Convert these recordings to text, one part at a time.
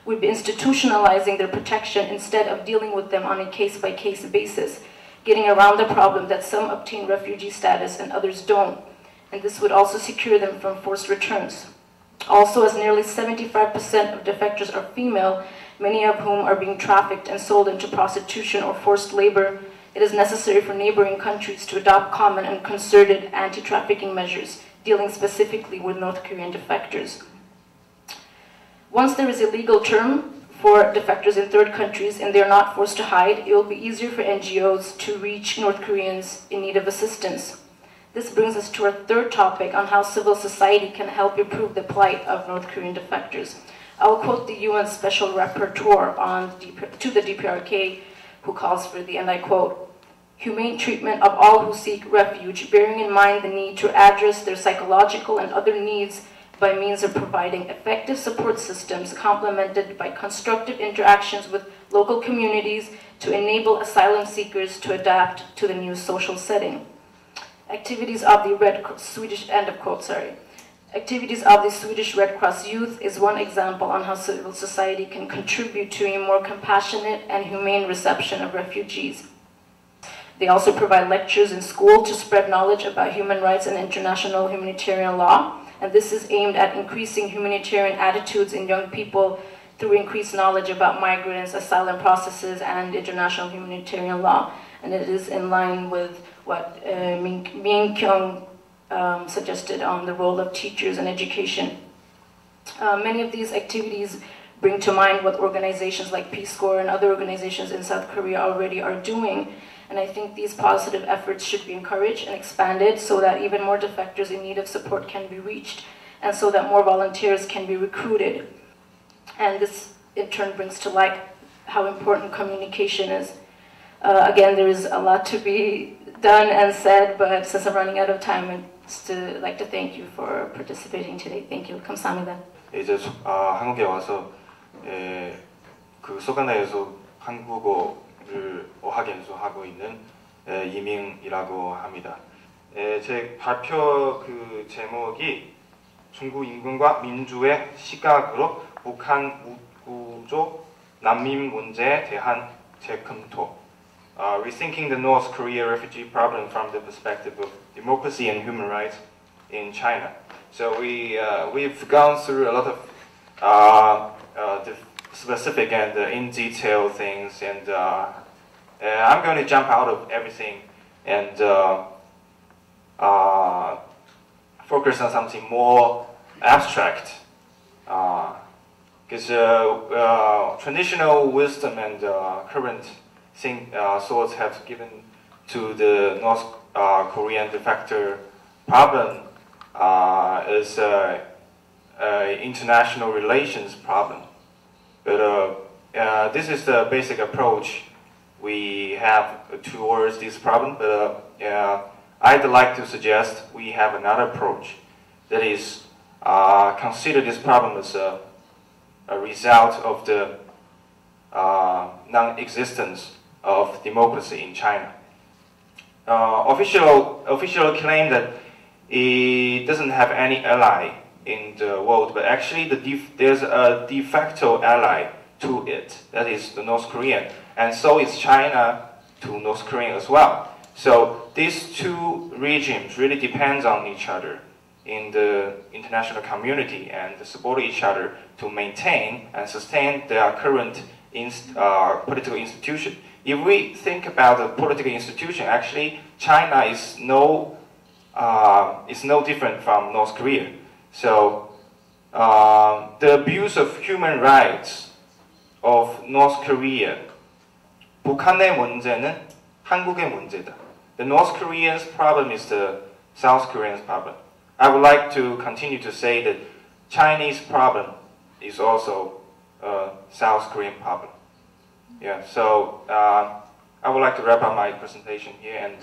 would be institutionalizing their protection instead of dealing with them on a case-by-case basis, getting around the problem that some obtain refugee status and others don't, and this would also secure them from forced returns. Also, as nearly 75% of defectors are female, many of whom are being trafficked and sold into prostitution or forced labor, it is necessary for neighboring countries to adopt common and concerted anti-trafficking measures, dealing specifically with North Korean defectors. Once there is a legal term for defectors in third countries and they are not forced to hide, it will be easier for NGOs to reach North Koreans in need of assistance. This brings us to our third topic on how civil society can help improve the plight of North Korean defectors. I will quote the UN Special Rapporteur to the DPRK, who calls for the, and I quote, humane treatment of all who seek refuge, bearing in mind the need to address their psychological and other needs by means of providing effective support systems complemented by constructive interactions with local communities to enable asylum seekers to adapt to the new social setting. Activities of the Swedish Red Cross Youth is one example on how civil society can contribute to a more compassionate and humane reception of refugees. They also provide lectures in school to spread knowledge about human rights and international humanitarian law, and this is aimed at increasing humanitarian attitudes in young people through increased knowledge about migrants, asylum processes, and international humanitarian law. And it is in line with what Min Kyung suggested on the role of teachers in education. Many of these activities bring to mind what organizations like Peace Corps and other organizations in South Korea already are doing, and I think these positive efforts should be encouraged and expanded so that even more defectors in need of support can be reached, and so that more volunteers can be recruited. And this in turn brings to light how important communication is. Again, there is a lot to be done and said, but since I'm running out of time, I'd still like to thank you for participating today. Thank you. 감사합니다. 이제 한국에 와서 그 소가나에서 한국어를 어학 연수하고 있는 이민이라고 합니다. 제 발표 그 제목이 중국 임금과 민주의 시각으로 북한 우구조 난민 문제에 대한 재검토. Rethinking the North Korea refugee problem from the perspective of democracy and human rights in China. So we've gone through a lot of the specific and in detail things, and I'm going to jump out of everything and focus on something more abstract. Because traditional wisdom and current thoughts have given to the North Korean defector problem is international relations problem. But this is the basic approach we have towards this problem. But I'd like to suggest we have another approach, that is consider this problem as a result of the non-existence of democracy in China. Official claim that it doesn't have any ally in the world, but actually there's a de facto ally to it, that is the North Korean, and so is China to North Korea as well. So these two regimes really depend on each other in the international community and support each other to maintain and sustain their current political institution. If we think about the political institution, actually China is no different from North Korea. So the abuse of human rights of North Korea, 북한의 문제는 한국의 문제다. The North Koreans' problem is the South Koreans' problem. I would like to continue to say that Chinese problem is also a South Korean problem. Yeah, so I would like to wrap up my presentation here and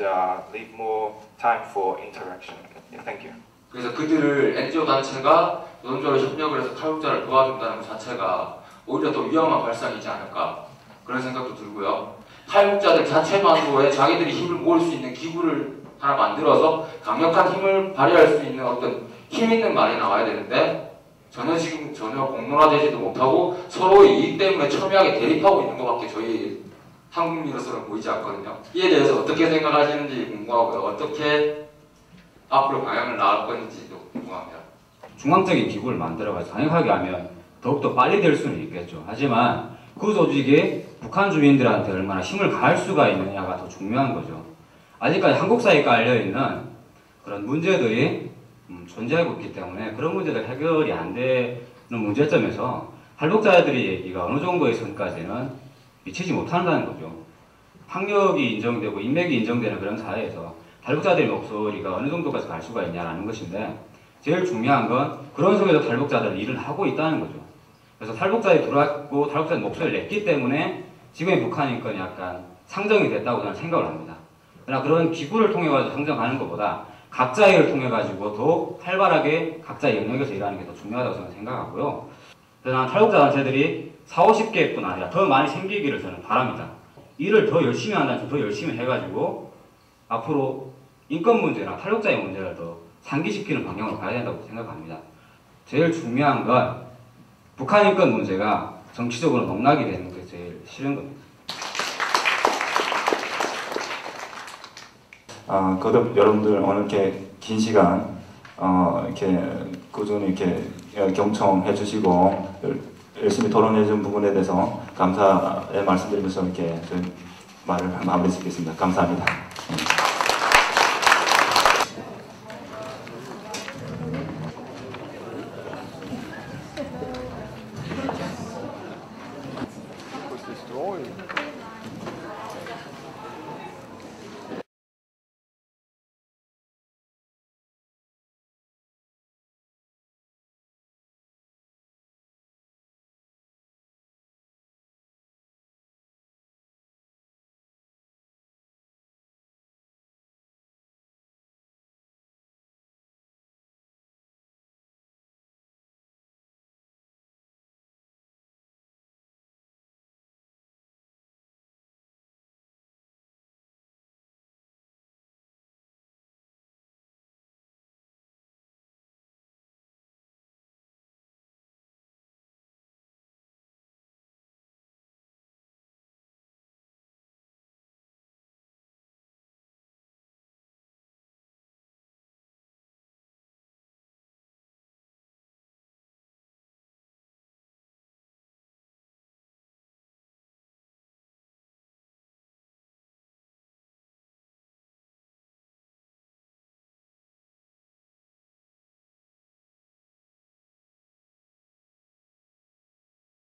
leave more time for interaction. Yeah, thank you. 그래서 그들을 NGO 단체가 노동조합에 협력을 해서 탈북자를 도와준다는 것 자체가 오히려 더 위험한 발상이지 않을까 그런 생각도 들고요. 탈북자들 자체만으로의 자기들이 힘을 모을 수 있는 기구를 하나 만들어서 강력한 힘을 발휘할 수 있는 어떤 힘 있는 말이 나와야 되는데 전혀 공론화되지도 못하고 서로의 이익 때문에 첨예하게 대립하고 있는 것밖에 저희 한국민으로서는 보이지 않거든요. 이에 대해서 어떻게 생각하시는지 궁금하고요. 어떻게 앞으로 방향을 나갈 건지도 궁금합니다. 중앙적인 기구를 만들어가지고 강력하게 하면 더욱더 빨리 될 수는 있겠죠. 하지만 그 조직이 북한 주민들한테 얼마나 힘을 가할 수가 있느냐가 더 중요한 거죠. 아직까지 한국 사회에 깔려있는 그런 문제들이 존재하고 있기 때문에 그런 문제들 해결이 안 되는 문제점에서 탈북자들의 얘기가 어느 정도의 선까지는 미치지 못한다는 거죠. 학력이 인정되고 인맥이 인정되는 그런 사회에서 탈북자들의 목소리가 어느 정도까지 갈 수가 있냐라는 것인데, 제일 중요한 건 그런 속에서 탈북자들은 일을 하고 있다는 거죠. 그래서 탈북자들이 들어왔고 탈북자들 목소리를 냈기 때문에 지금의 북한 인권이 약간 상정이 됐다고 저는 생각을 합니다. 그러나 그런 기구를 통해 가지고 상정하는 것보다 각자의 일을 통해 가지고 더 활발하게 각자의 영역에서 일하는 게 더 중요하다고 저는 생각하고요. 그래서 난 탈북자 단체들이 40, 50개뿐 아니라 더 많이 생기기를 저는 바랍니다. 일을 더 열심히 한다면 더 열심히 해가지고 앞으로 인권 문제나 탈북자의 문제를 더 상기시키는 방향으로 가야 된다고 생각합니다. 제일 중요한 건 북한 인권 문제가 정치적으로 농락이 되는 게 제일 싫은 겁니다. 거듭 여러분들 오늘 이렇게 긴 시간 이렇게 꾸준히 이렇게 경청해 주시고 열심히 토론해 준 부분에 대해서 감사의 말씀드리면서 이렇게 저희 말을 마무리 짓겠습니다. 감사합니다. destroyed.